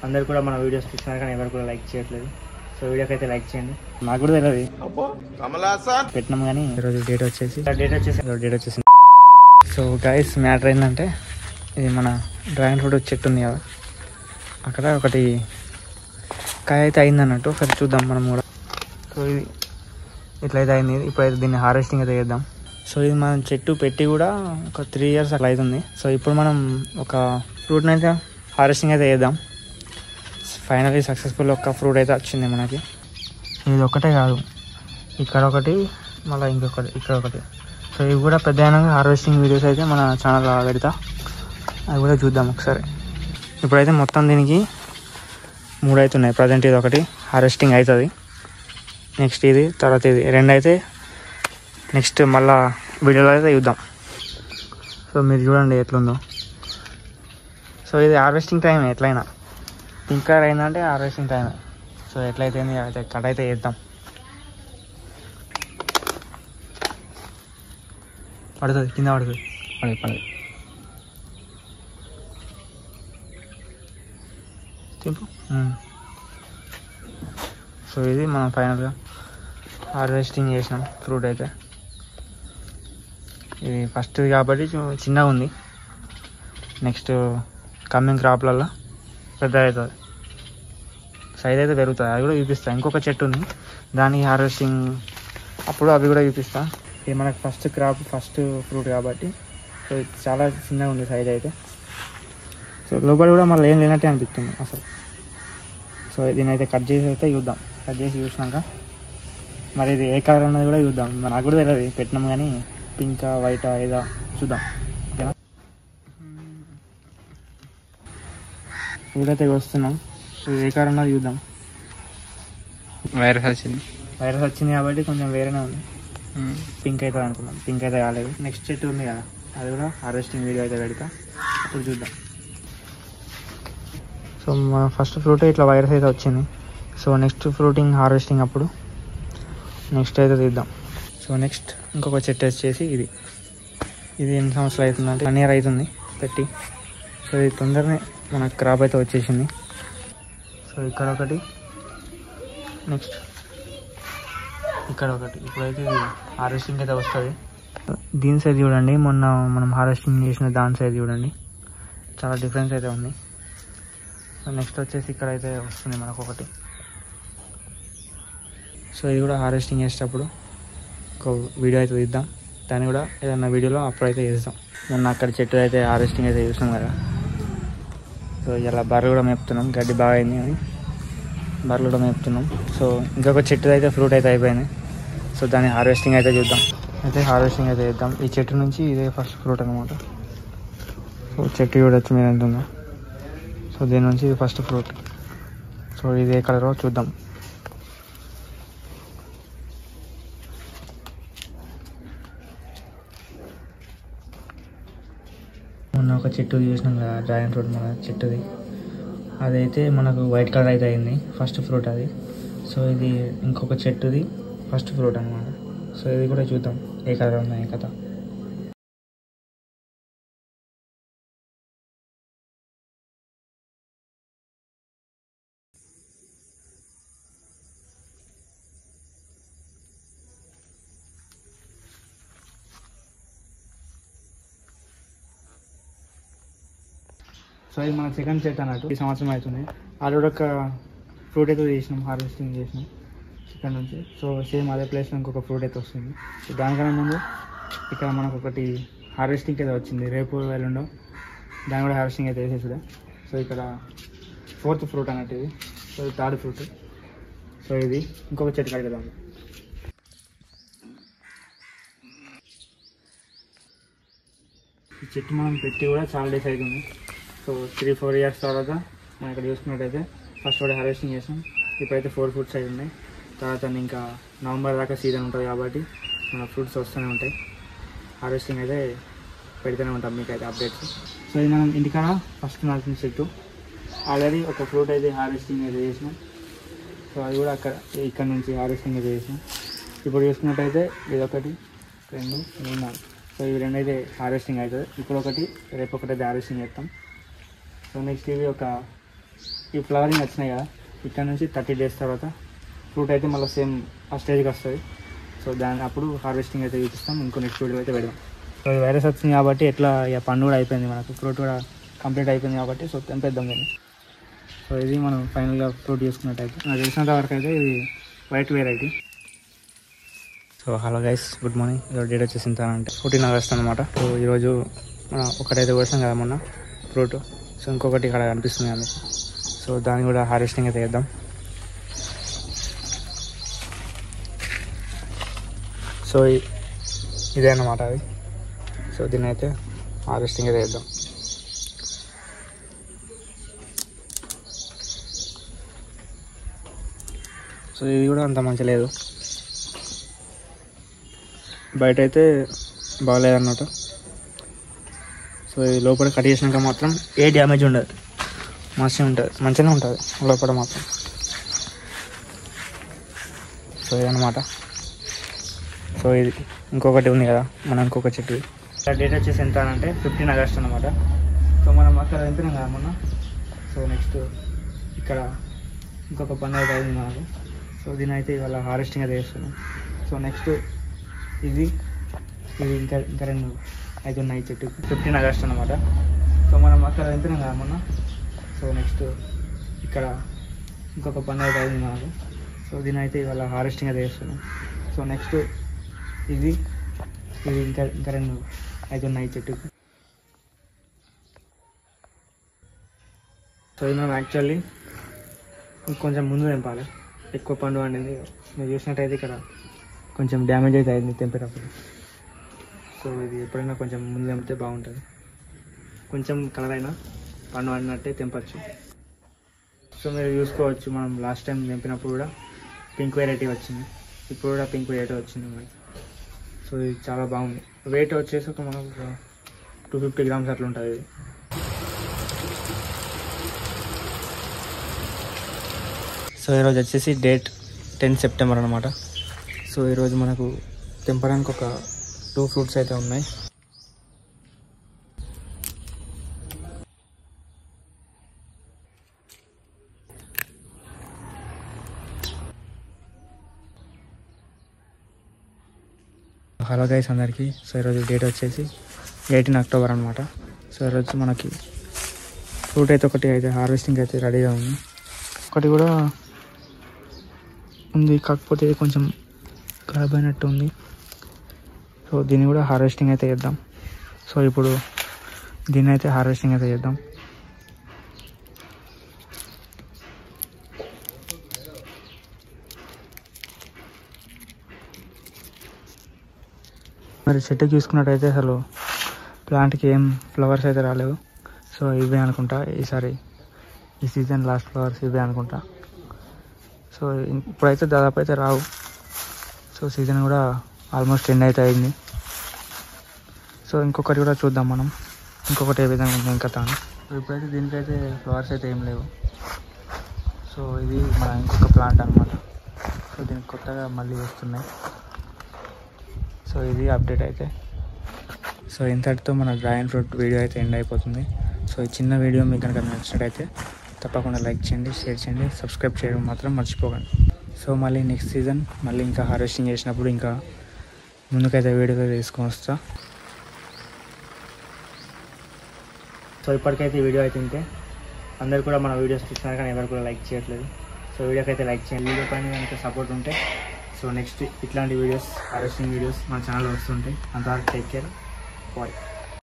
అందరు కూడా మన వీడియోస్ చూస్తున్నారు కానీ ఎవరు కూడా లైక్ చేయట్లేదు. సో వీడియోకి అయితే లైక్ చేయండి. నాకు కూడా తెలియదు పెట్టినాం కానీ ఈరోజు డేట్ వచ్చేసి. సో గైస్ మ్యాటర్ ఏంటంటే ఇది మన డ్రాగన్ ఫ్రూట్ చెట్టు ఉంది కదా, అక్కడ ఒకటి కాయ అయితే అయింది అన్నట్టు. ఒకసారి చూద్దాం మనం కూడా. సో ఇది ఇట్లయితే అయింది. ఇప్పుడైతే దీన్ని హార్వెస్టింగ్ అయితే చేద్దాం. సో ఇది మనం చెట్టు పెట్టి కూడా ఒక 3 years అట్లా అవుతుంది. సో ఇప్పుడు మనం ఒక ఫ్రూట్ని అయితే హార్వెస్టింగ్ అయితే చేద్దాం. ఫైనల్లీ సక్సెస్ఫుల్ ఒక ఫ్రూట్ అయితే వచ్చింది మనకి. ఇది ఒకటే కాదు, ఇక్కడ ఒకటి మళ్ళీ ఇంకొకటి ఇక్కడ ఒకటి. సో ఇవి కూడా పెద్ద హార్వెస్టింగ్ వీడియోస్ అయితే మన ఛానల్లో పెడతా, అవి కూడా చూద్దాం ఒకసారి. ఇప్పుడైతే మొత్తం దీనికి 3 అవుతున్నాయి ప్రజెంట్. ఇది ఒకటి హార్వెస్టింగ్ అవుతుంది, నెక్స్ట్ ఇది, తర్వాత ఇది 2 అయితే నెక్స్ట్ మళ్ళా వీడియోలో అయితే చూద్దాం. సో మీరు చూడండి ఎట్లుందో. సో ఇది హార్వెస్టింగ్ టైమే, ఎట్లయినా ఇంకా అయిందంటే హార్వెస్టింగ్ టైమే. సో ఎట్లయితే అయితే కట్ అయితే చేద్దాం. పడుతుంది కింద పడుతుంది పడదు తింపు. సో ఇది మనం ఫైనల్గా హార్వెస్టింగ్ చేసినాం ఫ్రూట్ అయితే. ఇది ఫస్ట్ కాబట్టి చిన్నగా ఉంది, నెక్స్ట్ కమ్మింగ్ క్రాప్లలో పెద్ద అవుతుంది, సైజ్ అయితే పెరుగుతుంది. అది కూడా చూపిస్తాను. ఇంకొక చెట్టు ఉంది, దానికి హార్వెస్టింగ్ అప్పుడు అవి కూడా చూపిస్తా. ఇది మనకు ఫస్ట్ క్రాప్, ఫస్ట్ ఫ్రూట్ కాబట్టి సో ఇది చాలా చిన్నగా ఉంది సైజ్ అయితే. సో లోపల కూడా మళ్ళీ ఏం లేనట్టే అనిపిస్తుంది అసలు. సో దీని అయితే కట్ చేసి అయితే చూద్దాం. కట్ చేసి చూసినాక మరి ఇది ఏ కలర్ అన్నది కూడా చూద్దాం. నాకు కూడా తెలియదు, పెట్టినాం కానీ పింకా వైటా ఏదో చూద్దాం. ఓకేనా, ఫ్రూట్ అయితే వస్తున్నాం. సో ఏ కలర్ అన్నది చూద్దాం. వైరస్ వచ్చింది కాబట్టి కొంచెం వేరేనే ఉంది. పింక్ అవుతుంది అనుకున్నాం, పింక్ అయితే కాలేదు. నెక్స్ట్ చెట్టు ఉంది కదా, అది కూడా హార్వెస్టింగ్ వీడియో అయితే పెడతా, అప్పుడు చూద్దాం. సో మన ఫస్ట్ ఫ్రూట్ ఇట్లా వైరస్ అయితే వచ్చింది. సో నెక్స్ట్ ఫ్రూటింగ్ హార్వెస్టింగ్ అప్పుడు నెక్స్ట్ అయితే తీద్దాం. సో నెక్స్ట్ ఇంకొక చెట్టు వచ్చేసి ఇది ఎన్ని సంవత్సరాలు అవుతుందంటే 1 year అవుతుంది పెట్టి. సో ఇది తొందరనే మన క్రాప్ అయితే వచ్చేసింది. సో ఇక్కడ ఒకటి, నెక్స్ట్ ఇక్కడ ఒకటి. ఇప్పుడైతే ఇది హార్వెస్టింగ్ అయితే వస్తుంది. దీని సైజ్ చూడండి, మొన్న మనం హార్వెస్టింగ్ చేసిన దాని సైజ్ చూడండి, చాలా డిఫరెన్స్ అయితే ఉంది. సో నెక్స్ట్ వచ్చేసి ఇక్కడ అయితే వస్తుంది మనకు ఒకటి. సో ఇది కూడా హార్వెస్టింగ్ చేసేటప్పుడు ఒక వీడియో అయితే తీద్దాం, దాన్ని కూడా ఏదన్నా వీడియోలో అప్పుడు అయితే చేస్తాం. మొన్న అక్కడ చెట్టు అయితే హార్వెస్టింగ్ అయితే చూసాం కదా. సో ఇలా బర్రెలు కూడా మేపుతున్నాం, గడ్డి బాగా అయింది అని బర్రెలు కూడా మేపుతున్నాం. సో ఇంకొక చెట్టు అయితే ఫ్రూట్ అయితే అయిపోయింది. సో దాన్ని హార్వెస్టింగ్ అయితే చూద్దాం. హార్వెస్టింగ్ అయితే చేద్దాం. ఈ చెట్టు నుంచి ఇదే ఫస్ట్ ఫ్రూట్ అనమాట. సో చెట్టు చూడొచ్చు మీరు ఎంత ఉందో. సో దీని నుంచి ఇది ఫస్ట్ ఫ్రూట్. సో ఇది ఏ కలరో చూద్దాం. మొన్న ఒక చెట్టు చూసినాం కదా, డ్రాగన్ ఫ్రూట్ మన చెట్టుది, అదైతే మనకు వైట్ కలర్ అయితే అయింది ఫస్ట్ ఫ్రూట్ అది. సో ఇది ఇంకొక చెట్టుది ఫస్ట్ ఫ్రూట్ అనమాట. సో ఇది కూడా చూద్దాం ఏ కలర్ ఉన్నాయి కథ. సో ఇది మన సెకండ్ చెట్టు అన్నట్టు. ఈ సంవత్సరం అవుతుంది. ఆల్రెడీ ఒక ఫ్రూట్ అయితే చేసినాం, హార్వెస్టింగ్ చేసినాం ఇక్కడ నుంచి. సో సేమ్ అదే ప్లేస్లో ఇంకొక ఫ్రూట్ అయితే వస్తుంది. సో దానికన్నా ముందు ఇక్కడ మనకు ఒకటి హార్వెస్టింగ్ అయితే వచ్చింది, రేపు ఎల్లుండో దాని కూడా హార్వెస్టింగ్ అయితే వేసేసుడే. సో ఇక్కడ 4th ఫ్రూట్ అన్నట్టు ఇది. సో ఇది 3rd ఫ్రూట్. సో ఇది ఇంకొక చెట్టు కడగదాం. ఈ చెట్టు మనం పెట్టి కూడా చాలా డేస్ అవుతుంది. సో 3-4 years తర్వాత మనం ఇక్కడ చూసుకున్నట్టయితే ఫస్ట్ కూడా హార్వెస్టింగ్ చేసాం. ఇప్పుడైతే 4 ఫ్రూట్స్ అయి ఉన్నాయి. తర్వాత ఇంకా నవంబర్ దాకా సీజన్ ఉంటుంది కాబట్టి మన ఫ్రూట్స్ వస్తూనే ఉంటాయి. హార్వెస్టింగ్ అయితే పెడుతూనే ఉంటాం మీకు అయితే అప్డేట్స్. సో ఇది మనం ఇంటికాడ ఫస్ట్ నాల్సిన చెట్టు. ఆల్రెడీ ఒక ఫ్రూట్ అయితే హార్వెస్టింగ్ అయితే చేసినాం. సో అది కూడా ఇక్కడ నుంచి హార్వెస్టింగ్ అయితే చేసినాం. ఇప్పుడు చూసుకున్నట్టయితే ఇది 1, 2, 3, 4. సో ఇవి 2 అయితే హార్వెస్టింగ్ అవుతుంది. ఇప్పుడు ఒకటి, రేపు ఒకటి అయితే హార్వెస్టింగ్ చేస్తాం. సో నెక్స్ట్ ఇవి ఒక ఈ ఫ్లవరింగ్ వచ్చినాయి కదా, ఇక్కడ నుంచి 30 days తర్వాత ఫ్రూట్ అయితే మళ్ళీ సేమ్ ఆ స్టేజ్కి వస్తుంది. సో దాని అప్పుడు హార్వెస్టింగ్ అయితే చూపిస్తాం. ఇంకో నెక్స్ట్ వీడియో అయితే పెడదాం. సో వైరస్ వచ్చింది కాబట్టి ఎట్లా ఇక పండు కూడా అయిపోయింది, మనకు ఫ్రూట్ కూడా కంప్లీట్ అయిపోయింది కాబట్టి సో తెంపేద్దాం దీన్ని. సో ఇది మనం ఫైనల్గా ఫ్రూట్ చేసుకున్నట్టయితే నాకు తెలిసినంత వరకు అయితే ఇది white variety. So hello guys, good morning. ఈరోజు డేట్ వచ్చేసి ఎంత అంటే 14 August అనమాట. సో ఈరోజు ఒకటైతే కోసాం కదా మొన్న ఫ్రూట్, సో ఇంకొకటి ఇక్కడ కనిపిస్తుంది అందుకు. సో దాన్ని కూడా హార్వెస్టింగ్ అయితే చేద్దాం. సో ఇదే అన్నమాట అది. సో దీన్ని అయితే హార్వెస్టింగ్ అయితే చేద్దాం. సో ఇది కూడా అంత మంచి లేదు, బయట అయితే బాగాలేదన్నమాట. సో ఇది లోపల కట్ చేసినాక మాత్రం ఏ డ్యామేజ్ ఉండదు, మంచిగానే ఉంటుంది లోపల మాత్రం. సో ఇదన్నమాట. సో ఇది ఇంకొకటి ఉంది కదా మనం ఇంకొక చెట్టు. డేట్ వచ్చేసి ఎంత అంటే 15 August అనమాట. సో మనం అక్కడ వెళ్తున్నాం కదా మొన్న. సో నెక్స్ట్ ఇక్కడ ఇంకొక పని అయితే అయింది మనకు. సో దీని అయితే ఇవాళ హార్వెస్టింగ్ అయితే చేస్తున్నాం. సో నెక్స్ట్ ఇది ఇంకా 2 అయితే ఉన్నాయి చెట్టు. 15 August అనమాట. సో మనం అక్కడ వెళ్తున్నాం కదా మొన్న. సో నెక్స్ట్ ఇక్కడ ఇంకొక పని అయితే అయింది మనకు. సో దీని అయితే ఇవాళ హార్వెస్టింగ్ అయితే చేస్తున్నాం. సో నెక్స్ట్ ఇది ఇంకా 2 అయితే ఉన్నాయి చెట్టుకి. సో ఇది మనం యాక్చువల్లీ ఇంకొంచెం ముందు తెంపాలి, ఎక్కువ పండు వండింది. మీరు చూసినట్టయితే ఇక్కడ కొంచెం డ్యామేజ్ అయితే అయింది తెంపేటప్పుడు. సో ఇది ఎప్పుడైనా కొంచెం ముందు తెంపితే బాగుంటుంది. కొంచెం కలర్ అయినా పండు వండినట్టే తెంపచ్చు. సో మీరు చూసుకోవచ్చు, మనం లాస్ట్ టైం తెంపినప్పుడు కూడా పింక్ వెరైటీ వచ్చింది, ఇప్పుడు కూడా పింక్ వెరైటీ వచ్చింది మనకి. సో ఇది చాలా బాగుంది. వెయిట్ వచ్చేసి ఒక మనకు 250 grams అట్లా ఉంటుంది ఇది. సో ఈరోజు వచ్చేసి డేట్ 10 September అనమాట. సో ఈరోజు మనకు తెంపడానికి ఒక 2 ఫ్రూట్స్ అయితే ఉన్నాయి. హలో గైస్ అందరికీ. సో ఈరోజు డేట్ వచ్చేసి 18 October అనమాట. సో ఈరోజు మనకి ఫ్రూట్ అయితే ఒకటి అయితే హార్వెస్టింగ్ అయితే రెడీగా ఉంది. ఒకటి కూడా ఉంది, కాకపోతే ఇది కొంచెం ఖరాబ్ అయినట్టు ఉంది. సో దీన్ని కూడా హార్వెస్టింగ్ అయితే చేద్దాం. సో ఇప్పుడు దీన్ని అయితే హార్వెస్టింగ్ అయితే చేద్దాం. మరి చెట్టుకి చూసుకున్నట్టయితే అసలు ప్లాంట్కి ఏం ఫ్లవర్స్ అయితే రాలేవు. సో ఇవే అనుకుంటా ఈసారి ఈ సీజన్ లాస్ట్ ఫ్లవర్స్ ఇవే అనుకుంటా. సో ఇప్పుడైతే దాదాపు అయితే రావు. సో సీజన్ కూడా ఆల్మోస్ట్ ఎండ్ అయితే అయింది. సో ఇంకొకటి కూడా చూద్దాం మనం, ఇంకొకటి ఏ విధంగా ఉంది ఇంకా తాను. సో ఇప్పుడైతే దీనికైతే ఫ్లవర్స్ అయితే ఏం లేవు. సో ఇది మన ఇంకొక ప్లాంట్ అనమాట. సో దీనికి కొత్తగా మళ్ళీ వస్తున్నాయి. సో ఇది అప్డేట్ అయితే. సో ఇంతటితో మన డ్రాగన్ ఫ్రూట్ వీడియో అయితే ఎండ్ అయిపోతుంది. సో ఈ చిన్న వీడియో మీకు కనుక నచ్చినట్టయితే తప్పకుండా లైక్ చేయండి, షేర్ చేయండి, సబ్స్క్రైబ్ చేయడం మాత్రం మర్చిపోకండి. సో మళ్ళీ నెక్స్ట్ సీజన్ మళ్ళీ ఇంకా హార్వెస్టింగ్ చేసినప్పుడు ఇంకా ముందుకైతే వీడియో తీసుకొని వస్తా. సో ఇప్పటికైతే ఈ వీడియో అయితే ఉంటే అందరు కూడా మన వీడియోస్ చూస్తున్నారు కానీ ఎవరు కూడా లైక్ చేయట్లేదు. సో వీడియోకి అయితే లైక్ చేయండి. వీడియో పైన కనుక సపోర్ట్ ఉంటే సో నెక్స్ట్ ఇట్లాంటి వీడియోస్ హార్వెస్టింగ్ వీడియోస్ మన ఛానల్లో వస్తుంటాయి. అంతవరకు టేక్ కేర్, బాయ్.